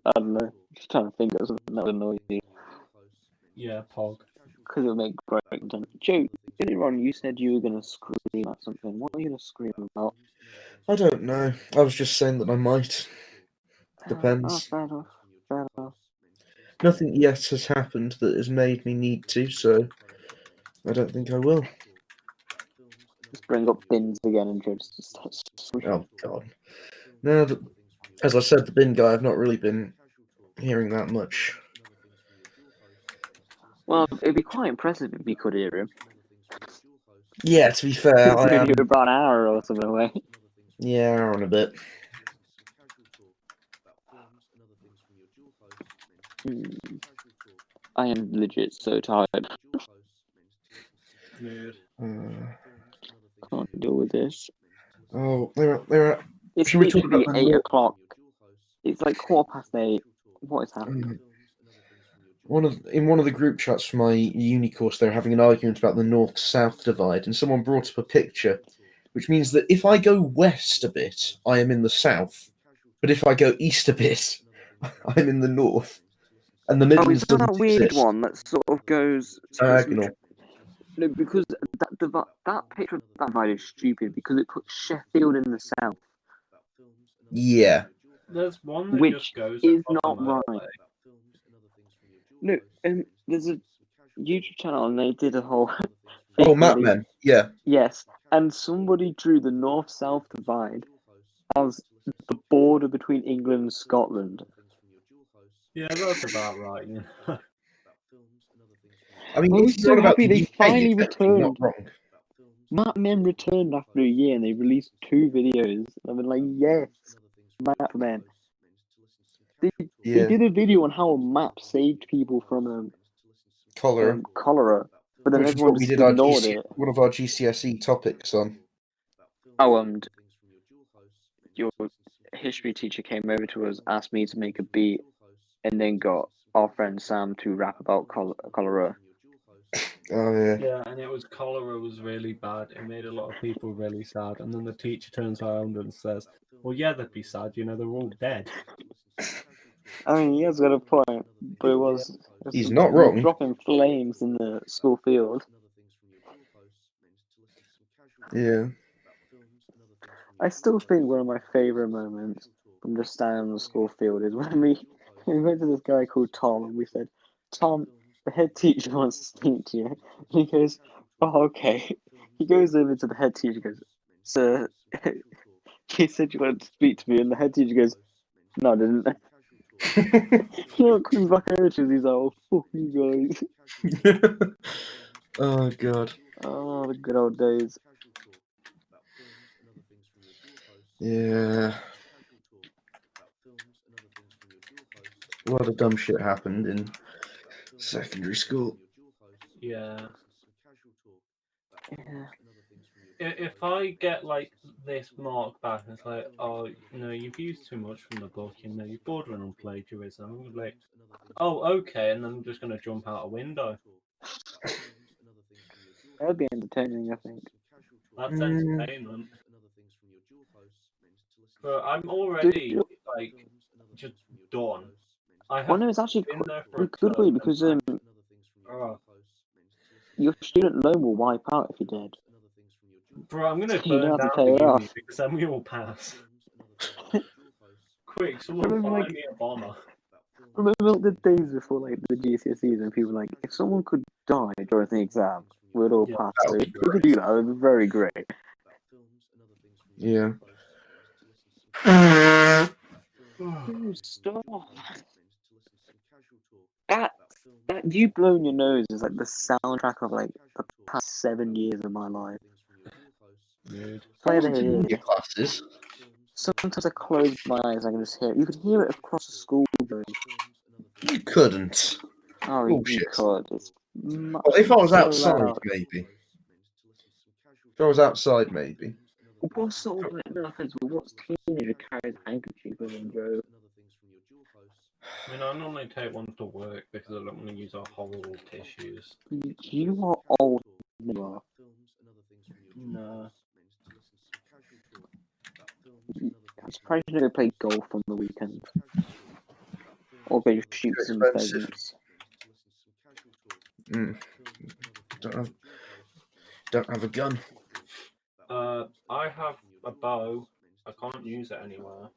I don't know. Just trying to think of something that would annoy you. Yeah, Pog. Because it'll make great content. Joe, earlier on you said you were gonna scream at something. What are you gonna scream about? I don't know. I was just saying that I might. Depends. Fair enough. Fair enough. Nothing yet has happened that has made me need to, so I don't think I will. Just bring up bins again and just start screaming. Oh God. No, as I said, the bin guy. I've not really been hearing that much. Well, it'd be quite impressive if you could hear him. Yeah, to be fair, I am. You're about an hour or something away. Yeah, on a bit. I am legit so tired. Mood. Can't deal with this. Oh, they're. It's Should we talk literally about the 8 North? o'clock. It's like 8:15. What is happening? In one of the group chats for my uni course, they're having an argument about the north-south divide, and someone brought up a picture, which means that if I go west a bit, I am in the south, but if I go east a bit, I'm in the north, and the Oh, Midlands is that doesn't weird exist. one that sort of goes Diagonal. No, because that picture of that divide is stupid because it puts Sheffield in the south, Yeah. There's one that which just goes is across the not motorway. right. No, there's a YouTube channel and they did a whole. Oh, thing where Map Men. Yeah. Yes, and somebody drew the north-south divide as the border between England and Scotland. Yeah, that's about right. Yeah. I mean, I if was you're on so about happy the they UK, finally it's definitely not returned. wrong. Map Men returned after a year and they released 2 videos. I've been like, yes, Map Men. They did a video on how a map saved people from Cholera. cholera, but then Which is everyone what we just did ignored it. one of our GCSE topics on. Oh, and your history teacher came over to us, asked me to make a beat, and then got our friend Sam to rap about cholera. Oh yeah. Yeah, and cholera was really bad. It made a lot of people really sad. And then the teacher turns around and says, "Well, yeah, they'd be sad. You know, they're all dead." I mean, he has got a point, but it was He's not wrong. dropping flames in the school field. Yeah. I still think one of my favourite moments from just standing on the school field is when we went to this guy called Tom and we said, "Tom, the head teacher wants to speak to you." And he goes, "Oh, okay." He goes over to the head teacher and goes, "Sir, She said she wanted to speak to me, and the head teacher goes, "No, I didn't." You know, coming back over to us, he's like, "Oh, fuck you guys." Oh god. Oh, the good old days. Yeah. A lot of dumb shit happened in secondary school. Yeah. Yeah. If I get like this mark back, and it's like, oh, you've used too much from the book, you're bordering on plagiarism. I'm like, oh, okay, and then I'm just gonna jump out a window. That would be entertaining, I think. That's Mm. entertainment. But I'm Do already you- like just done. I Well, have no, it's actually been there for a a good way term, because and oh, your student loan will wipe out if you did. bro, I'm gonna So you don't burn have to down pay the it uni off. because then we will pass. Quick, someone Remember, buy like, me a bomber. the days before, like, the GCSEs, and people were like, if someone could die during the exam, we'd all Yeah, pass. that So would if be we could great. do that, it would be very great. Yeah. Dude, stop. That that you blowing your nose is like the soundtrack of like the past 7 years of my life. Dude. If I ever Wasn't hear in your it, classes. sometimes I close my eyes, I can just hear it. You could hear it across the school, Joe. You couldn't. Oh, you Bullshit. could. It's Well, if I was so outside, loud. maybe. If I was outside, maybe. What sort of like, no offense, but what teenager carries a handkerchief with them, Joe? I mean, I normally take one to work because I don't want to use our horrible tissues. You are old. You are. No. I'm surprised you never play golf on the weekend. Or go shoot Too some expensive. pheasants. Mm. Don't have a gun. I have a bow. I can't use it anywhere.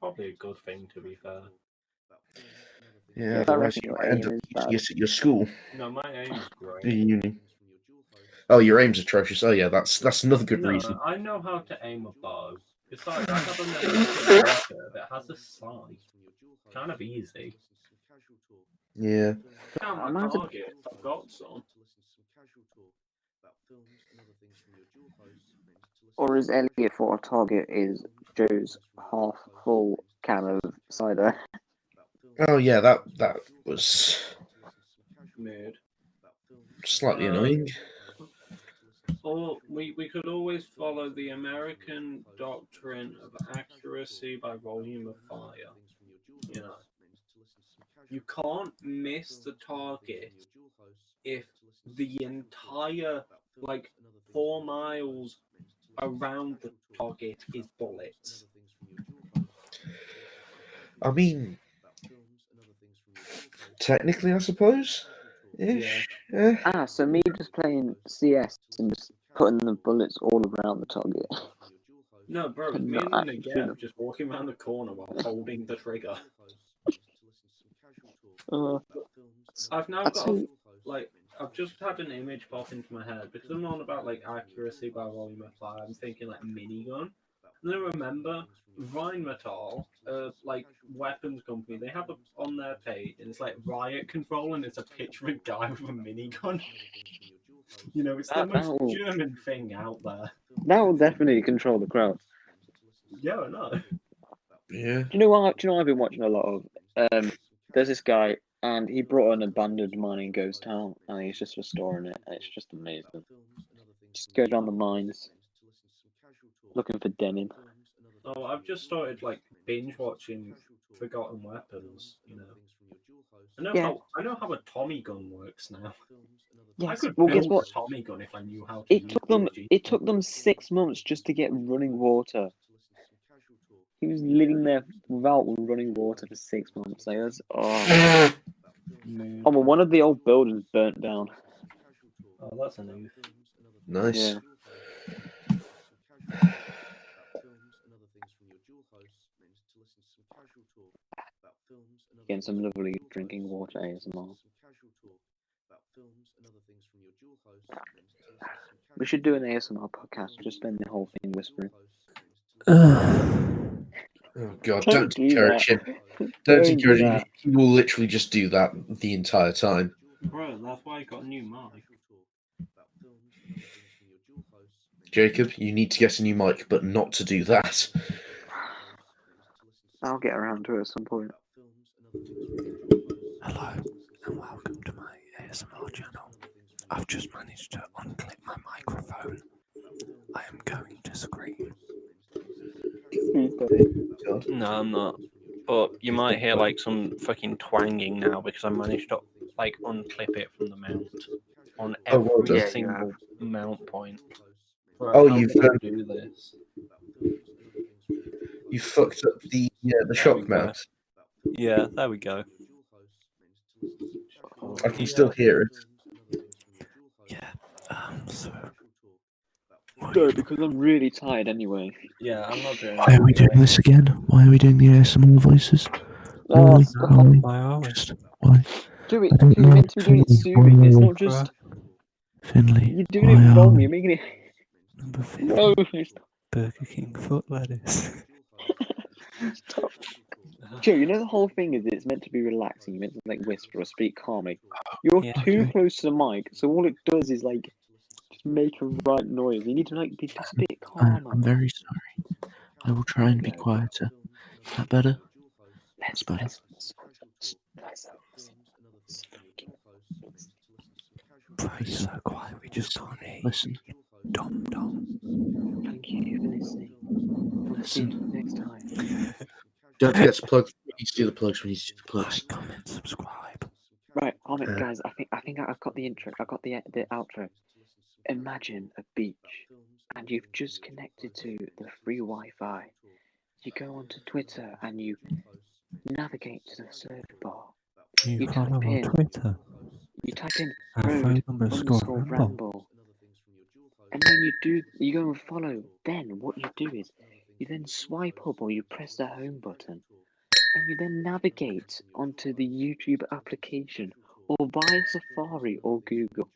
Probably a good thing, to be fair. Yeah, I otherwise reckon you your might end aim up is using bad. it at your school, No, my aim's your great. uni. Oh, your aim's atrocious. Oh yeah, that's another good No, reason. I know how to aim a bow. Besides, I have a magnetic recurve. It has a sight. Kind of easy. Yeah. Count I my might have to, targets. I've got some. or as Elliot thought a target is Joe's half full can of cider. Oh yeah, that was Mood. slightly annoying. Or we could always follow the American doctrine of accuracy by volume of fire. You know, you can't miss the target if the entire, like, 4 miles around the target is bullets. I mean, technically, I suppose. Ish. Ah, so me just playing CS and just putting the bullets all around the target. No, bro, it's And me not and the actually shooting Negev just walking around the corner while holding the trigger. them. I've now I'd got a, say, like, I've just had an image pop into my head because I'm on about like accuracy by volume of fire. I'm thinking like minigun. And then I remember Rheinmetall, like weapons company, they have a, on their page and it's like riot control and it's a picture of a guy with a minigun. It's the that, that, most will, German thing out there. that will definitely control the crowd. Yeah, I know. Yeah. Do you know what? Do you know what I've been watching a lot of? There's this guy, and he brought an abandoned mining ghost town, and he's just restoring it, and it's just amazing. Just goes around the mines, looking for denim. Oh, I've just started like binge watching Forgotten Weapons. Yeah, I know how a Tommy gun works now. I yes. could Well, guess build what? a Tommy gun if I knew how to It use took the them. G. It took them 6 months just to get running water. He was living there without running water for 6 months. Like that's Man. oh well, one of the old buildings burnt down. Oh, that's a news. Nice. Yeah, getting some lovely drinking water ASMR. We should do an ASMR podcast. Just spend the whole thing whispering. Oh God! Don't Don't do encourage that. him. Don't Don't do encourage him. that. He will literally just do that the entire time. Bro, that's why I got a new mic. Jacob, you need to get a new mic, but not to do that. I'll get around to it at some point. Hello and welcome to my ASMR channel. I've just managed to unclip my microphone. I am going to scream. God. No, I'm not. But you might hear like some fucking twanging now because I managed to like unclip it from the mount on Oh, well every done. Yeah, you single mount point. Bro, Oh, how you've did I do this? you fucked up the There we shock go. mount. Yeah, there we go. I can still hear it. Yeah, so No, because I'm really tired anyway. Yeah, I'm not doing why are we that. doing this again? Why are we doing the ASMR voices? Oh, Really? stop. Why are we? Why? Do it. I don't You're know. meant to be doing it Finley, soon. It's why? not just Finley, you're doing why it are wrong. we? You're making it. Number 50, No, stop. Burger King foot lettuce. Stop. Joe, you know the whole thing is it's meant to be relaxing. You're meant to like whisper or speak calmly. You're Yeah, too okay. close to the mic, so all it does is like just make a right noise. You need to like be just a bit calmer. I'm very sorry. I will try and be Okay. quieter. Is that better? That's better. Why are you so quiet? We just can't hear you. Listen. Dom dom. Thank you for listening. We'll see you next time. Don't forget to plug. We need to do the plugs. We need to do the plugs. Like, comment, subscribe. Right, Ahmed, guys, I think I've got the intro. I've got the outro. Imagine a beach, and you've just connected to the free Wi-Fi. You go onto Twitter and you navigate to the search bar. You You follow type on in. Twitter. You type in Our road _Ramble. ramble, and then you go and follow. Then what you do is you then swipe up or you press the home button, and you then navigate onto the YouTube application or via Safari or Google.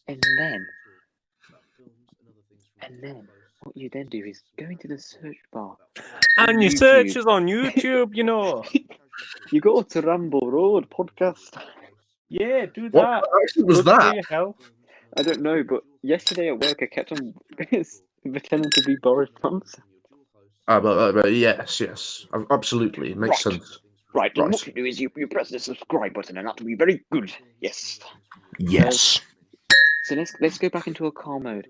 And then what you then do is go into the search bar. And your search is on YouTube, you know. You go to Ramble Road podcast. Yeah, do What that. accent was Good for that? your health. I don't know, but yesterday at work I kept on pretending to be Boris Johnson. But yes, absolutely, it makes Right. sense. Right, and Right. what you do is you press the subscribe button, and that will be very good. Yes. Yes, So let's go back into a calm mode,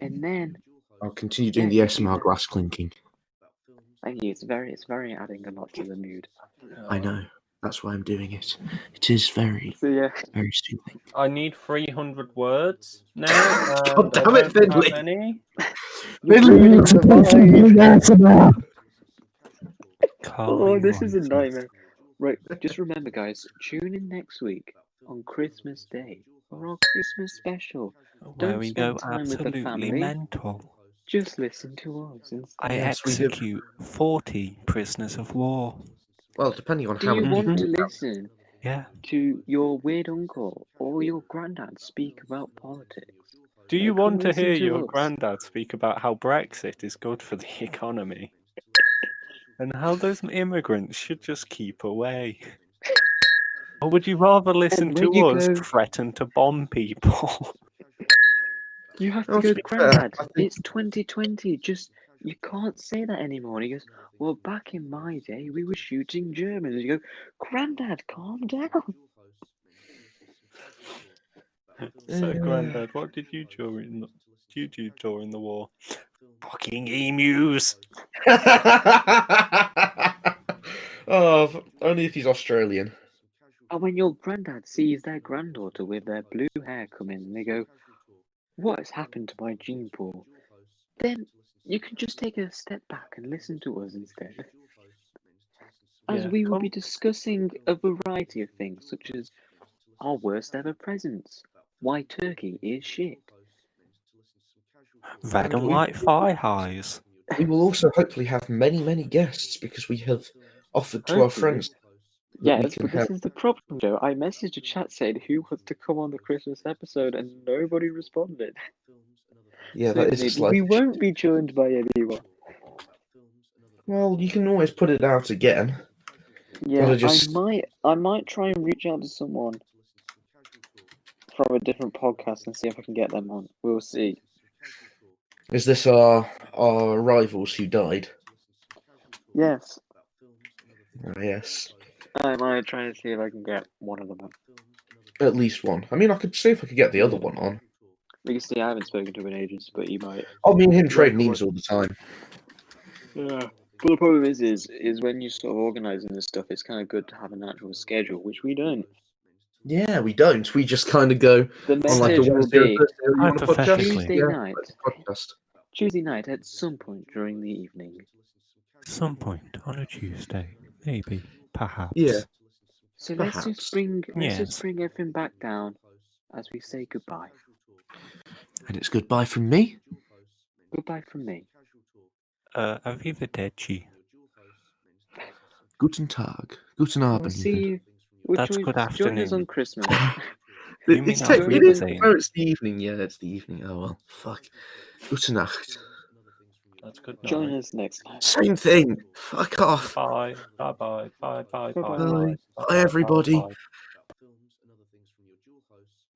and then I'll continue doing Yeah, the you do ASMR that. glass clinking. thank you. It's very adding a lot to the mood. I know. That's why I'm doing it. It is very, So yeah, very soothing. I need 300 words now. God And I damn it, don't have Finley. any. you're ruining the vibe. Oh, this is a nightmare. Right, just remember, guys. Tune in next week on Christmas Day for our Christmas special. Where Don't we spend go time with the absolutely family. mental. Just listen to us instead. I Yes, we do. execute 40 prisoners of war. Well, depending on Do how you many want people. to listen Yeah. to your weird uncle or your granddad speak about politics? Do you Come want to listen hear to your us. granddad speak about how Brexit is good for the economy? And how those immigrants should just keep away? Or would you rather listen And to when you us go, threaten to bomb people? you have to Well, to go, be fair, Granddad, I think it's 2020. Just, you can't say that anymore. And he goes, well, back in my day, we were shooting Germans. And you go, Granddad, calm down. So, Granddad, what did you do during the war? Fucking emus! Oh, only if he's Australian. And when your granddad sees their granddaughter with their blue hair come in, and they go, what has happened to my gene pool? Then you can just take a step back and listen to us instead. As Yeah, we will come- be discussing a variety of things, such as our worst ever presents, why turkey is shit. Red and white thigh highs. We will also hopefully have many, many guests because we have offered to our Hopefully. friends. we Yes, can but have. this is the problem, Joe. I messaged a chat saying who wants to come on the Christmas episode, and nobody responded. Yeah, So that is a maybe slight. we won't be joined by anyone. Well, you can always put it out again. Yeah, Gotta just. I might try and reach out to someone from a different podcast and see if I can get them on. We'll see. Is this our rivals who died? Yes, Yes, I might try and see if I can get one of them on. at least one. I mean, I could see if I could get the other Yeah. one on. Because see, I haven't spoken to him in ages, but he might. Oh, me and him trade Like, memes all the time. Yeah. But the problem is when you sort of organising this stuff, it's kind of good to have an actual schedule, which we don't. Yeah, we don't. We just kind of go The on like a message will Wednesday or be Thursday. You want a podcast? Hypothetically. Tuesday Yeah, night. let's podcast. Tuesday night at some point during the evening. Some point on a Tuesday, maybe, perhaps. Yeah. So Perhaps. let's just Yes. bring everything back down as we say goodbye. And it's goodbye from me. Goodbye from me. Arrivederci. Guten Tag. Guten We'll Abend. see even. you. We'll That's good join us afternoon. on Christmas. You mean It's after it is. saying- No, it's the evening. Yeah, it's the evening. Oh well. Fuck. Gute Nacht. That's good. Join night. us next time. Same thing. Fuck off. Bye. Bye. Bye. Bye. Bye. Bye. Bye-bye. Bye. Bye, everybody. Bye.